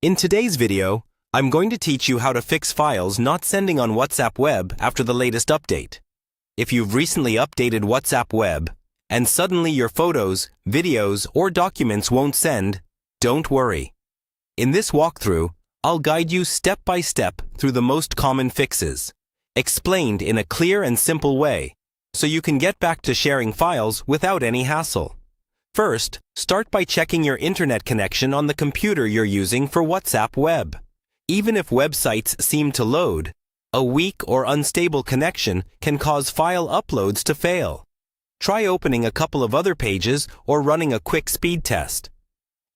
In today's video, I'm going to teach you how to fix files not sending on WhatsApp Web after the latest update. If you've recently updated WhatsApp Web and suddenly your photos, videos, or documents won't send, don't worry. In this walkthrough, I'll guide you step by step through the most common fixes, explained in a clear and simple way, so you can get back to sharing files without any hassle. First, start by checking your internet connection on the computer you're using for WhatsApp Web. Even if websites seem to load, a weak or unstable connection can cause file uploads to fail. Try opening a couple of other pages or running a quick speed test.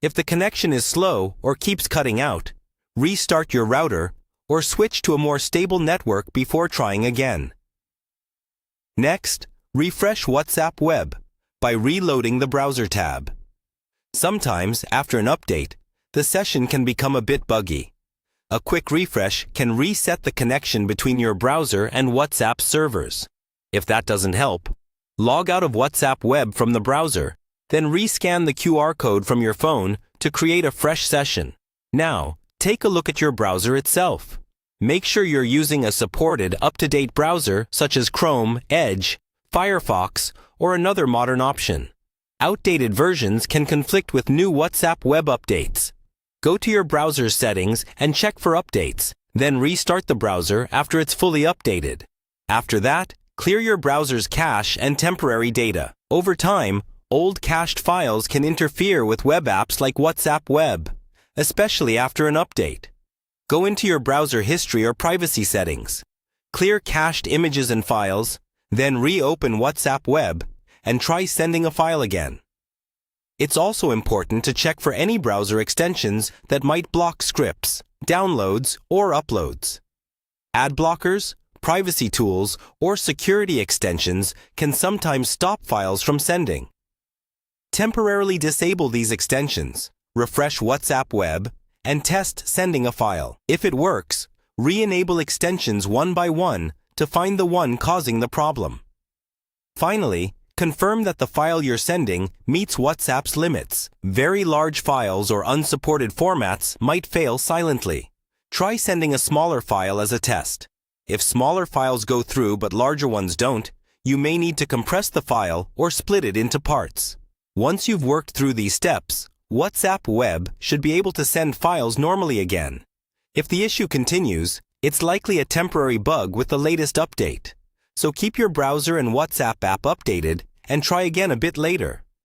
If the connection is slow or keeps cutting out, restart your router or switch to a more stable network before trying again. Next, refresh WhatsApp Web by reloading the browser tab. Sometimes, after an update, the session can become a bit buggy. A quick refresh can reset the connection between your browser and WhatsApp servers. If that doesn't help, log out of WhatsApp Web from the browser, then rescan the QR code from your phone to create a fresh session. Now, take a look at your browser itself. Make sure you're using a supported, up-to-date browser such as Chrome, Edge, Firefox, or another modern option. Outdated versions can conflict with new WhatsApp Web updates. Go to your browser's settings and check for updates, then restart the browser after it's fully updated. After that, clear your browser's cache and temporary data. Over time, old cached files can interfere with web apps like WhatsApp Web, especially after an update. Go into your browser history or privacy settings. Clear cached images and files, then reopen WhatsApp Web and try sending a file again. It's also important to check for any browser extensions that might block scripts, downloads, or uploads. Ad blockers, privacy tools, or security extensions can sometimes stop files from sending. Temporarily disable these extensions, refresh WhatsApp Web, and test sending a file. If it works, re-enable extensions one by one to find the one causing the problem. Finally, confirm that the file you're sending meets WhatsApp's limits. Very large files or unsupported formats might fail silently. Try sending a smaller file as a test. If smaller files go through but larger ones don't, you may need to compress the file or split it into parts. Once you've worked through these steps, WhatsApp Web should be able to send files normally again. If the issue continues, it's likely a temporary bug with the latest update. So keep your browser and WhatsApp app updated and try again a bit later.